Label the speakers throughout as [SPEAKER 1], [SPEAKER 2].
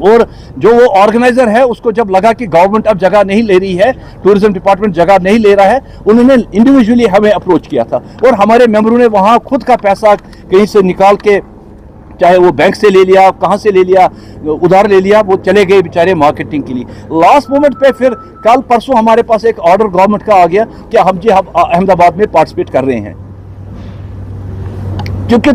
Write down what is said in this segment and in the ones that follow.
[SPEAKER 1] اور جو وہ آرگنائزر ہے اس کو جب لگا کہ گورنمنٹ اب جگہ نہیں لے رہی ہے, ٹورزم ڈپارٹمنٹ جگہ نہیں لے رہا ہے, انہوں نے انڈیویجولی ہمیں اپروچ کیا تھا اور ہمارے ممبروں نے وہاں خود کا پیسہ کہیں سے نکال کے, چاہے وہ بینک سے لے لیا, کہاں سے لے لیا, ادھار لے لیا, وہ چلے گئے بیچارے مارکیٹنگ کے لیے. لاسٹ مومنٹ پہ پھر کل پرسوں ہمارے پاس ایک آرڈر گورنمنٹ کا آ گیا کہ ہم احمد آباد میں پارٹیسپیٹ کر رہے ہیں, کیونکہ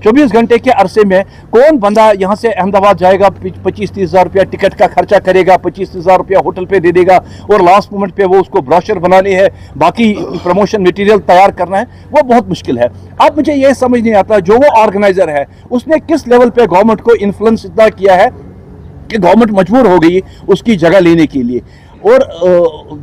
[SPEAKER 1] 24 گھنٹے کے عرصے میں کون بندہ یہاں سے احمد آباد جائے گا, 25-30 ہزار روپیہ ٹکٹ کا خرچہ کرے گا, 25 ہزار روپیہ ہوٹل پہ دے دے گا, اور لاسٹ مومنٹ پہ وہ اس کو بروشر بنانی ہے, باقی پروموشن مٹیریل تیار کرنا ہے, وہ بہت مشکل ہے. اب مجھے یہ سمجھ نہیں آتا جو وہ آرگنائزر ہے اس نے کس لیول پہ گورنمنٹ کو انفلوئنس اتنا کیا ہے کہ گورنمنٹ مجبور ہو گئی اس کی جگہ لینے کے لیے, اور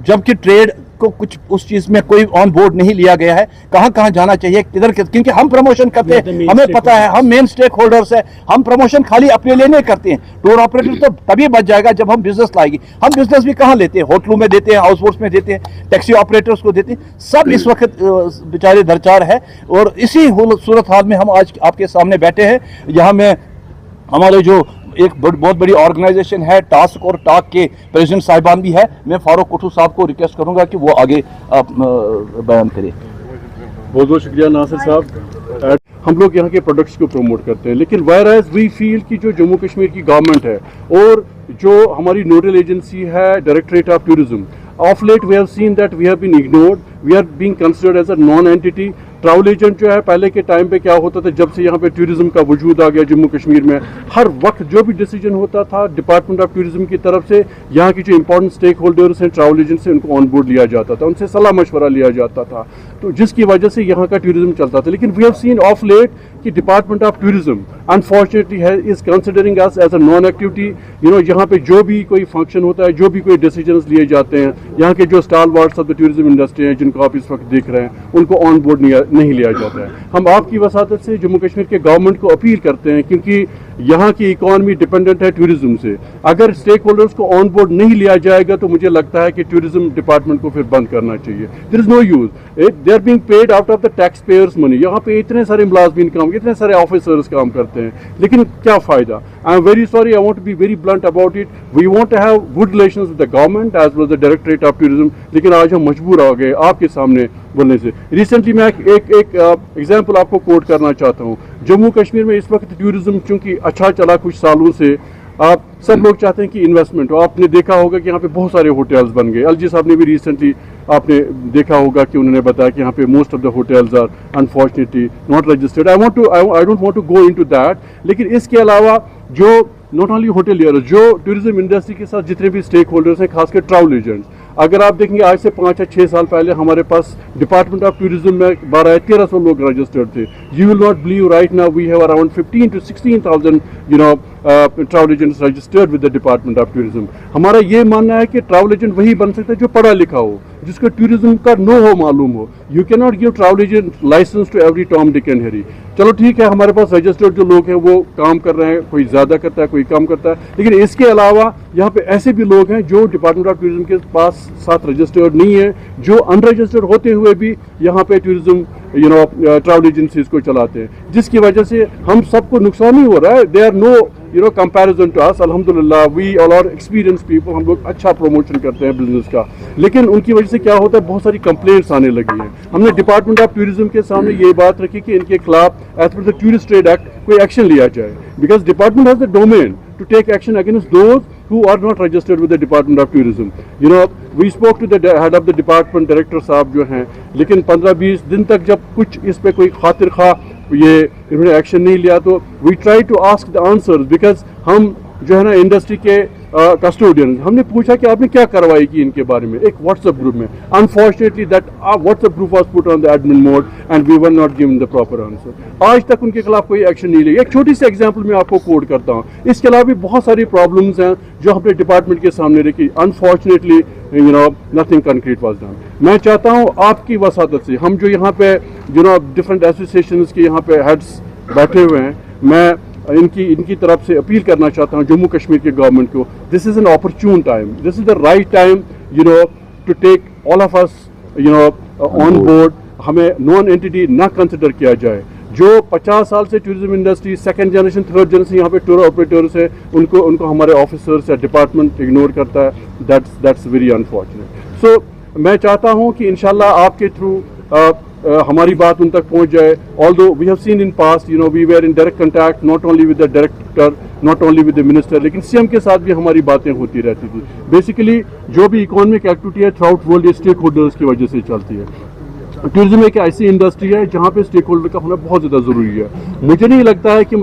[SPEAKER 1] جبکہ ٹریڈ کو کچھ اس چیز میں کوئی آن بورڈ نہیں لیا گیا ہے, کہاں کہاں جانا چاہیے, کدھر, کیونکہ ہم پروموشن کرتے ہیں, ہمیں پتہ ہے, ہم مین سٹیک ہولڈرز ہیں, ہم پروموشن خالی اپنے لیے نہیں کرتے ہیں. ٹور آپریٹر تو تبھی بچ جائے گا جب ہم بزنس لائے گی. ہم بزنس بھی کہاں لیتے ہیں, ہوٹلوں میں دیتے ہیں, ہاؤس بوٹس میں دیتے ہیں, ٹیکسی آپریٹرز کو دیتے ہیں, سب اس وقت بیچارے درچار ہے. اور اسی صورتحال میں ہم آج آپ کے سامنے بیٹھے ہیں. یہاں میں ہمارے جو ایک بہت بڑی آرگنائزیشن ہے ٹاسک اور ٹاک کے پریزیڈنٹ صاحبان بھی ہے, میں فاروق کوٹھو صاحب کو ریکویسٹ کروں گا کہ وہ آگے بیان کریں.
[SPEAKER 2] بہت بہت شکریہ ناصر صاحب. ہم لوگ یہاں کے پروڈکٹس کو پروموٹ کرتے ہیں, لیکن وائرائز وی فیل کی جو جموں کشمیر کی گورنمنٹ ہے اور جو ہماری نوڈل ایجنسی ہے directorate of tourism, of late we have seen that we have been ignored, we are being considered as a non entity. Travel agent جو ہے پہلے کے ٹائم پہ کیا ہوتا تھا, جب سے یہاں پہ ٹورزم کا وجود آ گیا جموں کشمیر میں, ہر وقت جو بھی ڈیسیجن ہوتا تھا ڈپارٹمنٹ آف ٹورزم کی طرف سے یہاں کی جو امپورٹنٹ اسٹیک ہولڈرس ہیں ٹریول ایجنٹس ہیں ان کو آن بورڈ لیا جاتا تھا, ان سے صلاح مشورہ لیا جاتا تھا, تو جس کی وجہ سے یہاں کا ٹورزم چلتا تھا. لیکن we have seen of late کہ department of tourism unfortunately is considering us as a non activity. یہاں پہ جو بھی کوئی فنکشن ہوتا ہے, جو بھی کوئی ڈیسیجنس لیے جاتے ہیں, یہاں کے جو stalwarts of the tourism industry ہیں جن کو آپ اس وقت دیکھ رہے ہیں, ان کو آن بورڈ نہیں لیا جاتا ہے. ہم آپ کی وساطت سے جموں کشمیر کے گورنمنٹ کو اپیل کرتے ہیں, کیونکہ یہاں کی اکانومی ڈپینڈنٹ ہے ٹورزم سے. اگر اسٹیک ہولڈرس کو آن بورڈ نہیں لیا جائے گا تو مجھے لگتا ہے کہ ٹورزم ڈپارٹمنٹ کو پھر بند کرنا چاہیے. There is no use, they are being paid out of the taxpayers money. یہاں پہ اتنے سارے ملازمین کام, اتنے سارے آفیسرز کام کرتے ہیں, لیکن کیا فائدہ. I am very sorry, I want to be very blunt about it. We want to have good relations with the government as well as the directorate of tourism, لیکن آج ہم مجبور ہو گئے آپ کے سامنے بولنے سے. ریسنٹلی میں ایک ایگزامپل آپ کو کوٹ کرنا چاہتا ہوں. جموں کشمیر میں اس وقت ٹورزم چونکہ اچھا چلا کچھ سالوں سے, آپ سب لوگ چاہتے ہیں کہ انویسٹمنٹ ہو. آپ نے دیکھا ہوگا کہ یہاں پہ بہت سارے ہوٹلز بن گئے. ایل جی صاحب نے بھی ریسنٹلی آپ نے دیکھا ہوگا کہ انہوں نے بتایا کہ یہاں پہ most of the hotels are unfortunately not registered. I don't want to go into that. لیکن اس کے علاوہ جو ناٹ اونلی ہوٹلیئرز, جو ٹورزم انڈسٹری کے ساتھ جتنے بھی اسٹیک ہولڈرز ہیں, خاص کر ٹریول ایجنٹس, اگر آپ دیکھیں گے آج سے 5 یا 6 سال پہلے ہمارے پاس ڈپارٹمنٹ آف ٹورزم میں 12 یا 1300 لوگ رجسٹرڈ تھے. You will not believe right now we have around 15 to 16,000 travel agents registered with the department of tourism. ہمارا یہ ماننا ہے کہ ٹریول ایجنٹ وہی بن سکتا ہے جو پڑھا لکھا ہو, جس کو ٹورزم کا نو ہو معلوم ہو. You can not give travel agent licence to every Tom Dick and Harry. چلو ٹھیک ہے, ہمارے پاس رجسٹرڈ جو لوگ ہیں وہ کام کر رہے ہیں, کوئی زیادہ کرتا ہے کوئی کم کرتا ہے, لیکن اس کے علاوہ یہاں پہ ایسے بھی لوگ ہیں جو ڈپارٹمنٹ آف ٹورزم کے پاس ساتھ رجسٹرڈ نہیں ہے, جو ان رجسٹرڈ ہوتے ہوئے بھی یہاں پہ ٹورزم ٹریول ایجنسیز کو چلاتے ہیں, جس کی وجہ سے ہم سب کو نقصان ہی ہو رہا ہے. They are no comparison to us. الحمدللہ we all are experienced people, ہم لوگ اچھا پروموشن کرتے ہیں بزنس کا, لیکن ان کی وجہ سے کیا ہوتا ہے, بہت ساری کمپلینٹس آنے لگی ہیں. ہم نے ڈپارٹمنٹ آف ٹورزم کے سامنے یہ بات رکھی کہ ان کے خلاف ایز پر دا ٹورسٹ ٹریڈ ایکٹ کوئی ایکشن لیا جائے, because department has the domain to take action against those who are not registered with the Department of Tourism. We spoke to the head of the department, director صاحب جو ہیں, لیکن 15-20 دن تک جب کچھ اس پہ کوئی خاطر خواہ یہ انہوں نے ایکشن نہیں لیا, تو we try to ask the answers, because ہم جو ہے نا انڈسٹری کے کسٹوڈین, ہم نے پوچھا کہ آپ نے کیا کارروائی کی ان کے بارے میں ایک واٹس ایپ گروپ میں. Unfortunately that WhatsApp group was put on the admin mode and we were not given the proper answer. آج تک ان کے خلاف کوئی ایکشن نہیں لیا. ایک چھوٹی سی ایگزامپل میں آپ کو کوٹ کرتا ہوں. اس کے علاوہ بھی بہت ساری پرابلمس ہیں جو ہم نے ڈپارٹمنٹ کے سامنے رکھی. Unfortunately nothing concrete was done. میں چاہتا ہوں آپ کی وساطت سے, ہم جو یہاں پہ ڈفرینٹ ایسوسیشنز کے یہاں پہ ہیڈس بیٹھے ہوئے ہیں, میں ان کی طرف سے اپیل کرنا چاہتا ہوں جموں کشمیر کے گورنمنٹ کو. This is an opportune time, this is the right time to take all of us on board. ہمیں نان اینٹی نہ کنسیڈر کیا جائے. جو 50 سال سے tourism industry second generation third generation یہاں پہ ٹور آپریٹرس ہیں ان کو ہمارے آفیسرس یا ڈپارٹمنٹ اگنور کرتا ہے. That's very unfortunate. سو میں چاہتا ہوں کہ انشاءاللہ آپ کے تھرو ہماری بات ان تک پہنچ جائے. although we have seen in past, we were in direct contact not only with the director, not only with the minister, لیکن سی ایم کے ساتھ بھی ہماری باتیں ہوتی رہتی تھی. بیسیکلی جو بھی اکانومک ایکٹیویٹی ہے through out world stack holders کی وجہ سے چلتی ہے. ٹورزم ایک ایسی انڈسٹری ہے جہاں پہ اسٹیک ہولڈر کا ہونا بہت زیادہ ضروری ہے. مجھے نہیں لگتا ہے کہ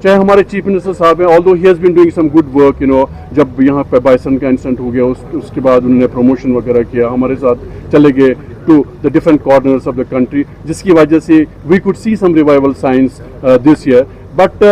[SPEAKER 2] چاہے ہمارے چیف منسٹر صاحب ہیں, although he has been doing some good work, جب یہاں پہ بائسن کا انسیڈنٹ ہو گیا اس کے بعد انہوں نے پروموشن وغیرہ کیا, ہمارے ساتھ چلے گئے to the different corners of the country, جس کی وجہ سے we could see some revival signs this year. But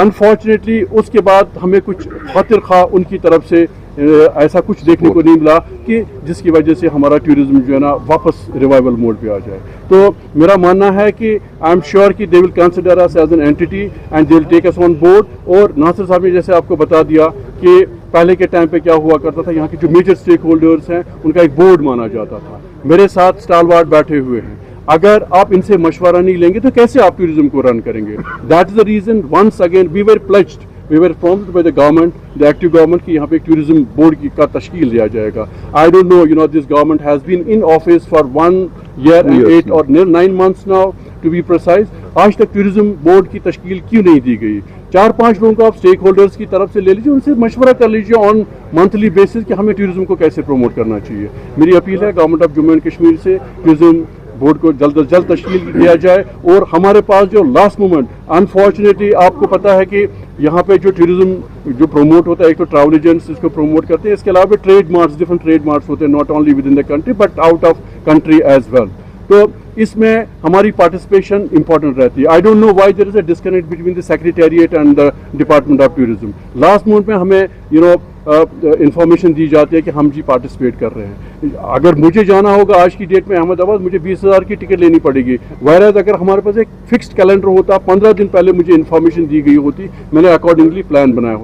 [SPEAKER 2] unfortunately اس کے بعد ہمیں کچھ خاطر خواہ ان کی طرف سے ایسا کچھ دیکھنے کو نہیں ملا کہ جس کی وجہ سے ہمارا ٹورزم جو ہے نا واپس ریوائول موڈ پہ آ جائے. تو میرا ماننا ہے کہ آئی ایم شیور کہ they will consider us as an entity and they will take us on board. اور ناصر صاحب نے جیسے آپ کو بتا دیا کہ پہلے کے ٹائم پہ کیا ہوا کرتا تھا, یہاں کے جو میجر اسٹیک ہولڈرس ہیں ان کا ایک بورڈ مانا جاتا تھا. میرے ساتھ اسٹالوارڈ بیٹھے ہوئے ہیں, اگر آپ ان سے مشورہ نہیں لیں گے تو کیسے آپ ٹورزم کو رن کریں گے. That is the reason once again we were pledged, we were promised by the government, the active government, کہ یہاں پہ ایک ٹورزم بورڈ کا تشکیل دیا جائے گا. I don't know, this government has been in office for 1 year and 8 or 9 months now to be precise. آج تک ٹورزم بورڈ کی تشکیل کیوں نہیں دی گئی؟ 4-5 لوگوں کو آپ اسٹیک ہولڈرس کی طرف سے لے لیجیے, ان سے مشورہ کر لیجیے آن منتھلی بیسس کہ ہمیں ٹورزم کو کیسے پروموٹ کرنا چاہیے. میری اپیل ہے government of Jammu and Kashmir سے ٹورزم بورڈ کو جلد از جلد تشکیل دیا جائے. اور ہمارے پاس جو لاسٹ مومنٹ انفارچونیٹلی آپ کو پتہ ہے کہ یہاں پہ جو ٹورزم جو پروموٹ ہوتا ہے, ایک تو ٹریول ایجنٹس اس کو پروموٹ کرتے ہیں, اس کے علاوہ trade marts, different trade marts ہوتے ہیں, not only with in the country but out of country as well. تو اس میں ہماری پارٹیسپیشن امپورٹنٹ رہتی ہے. I don't know why there is a disconnect between the secretariat and the department of tourism. Last moment میں ہمیں information دی جاتی ہے کہ ہم جی پارٹیسپیٹ کر رہے ہیں. اگر مجھے جانا ہوگا آج کی ڈیٹ میں احمد آباد, مجھے 20,000 کی ٹکٹ لینی پڑے گی. وائرز اگر ہمارے پاس ایک فکسڈ کیلنڈر ہوتا, 15 دن پہلے مجھے انفارمیشن دی گئی ہوتی, میں نے اکارڈنگلی پلان بنایا ہوتا.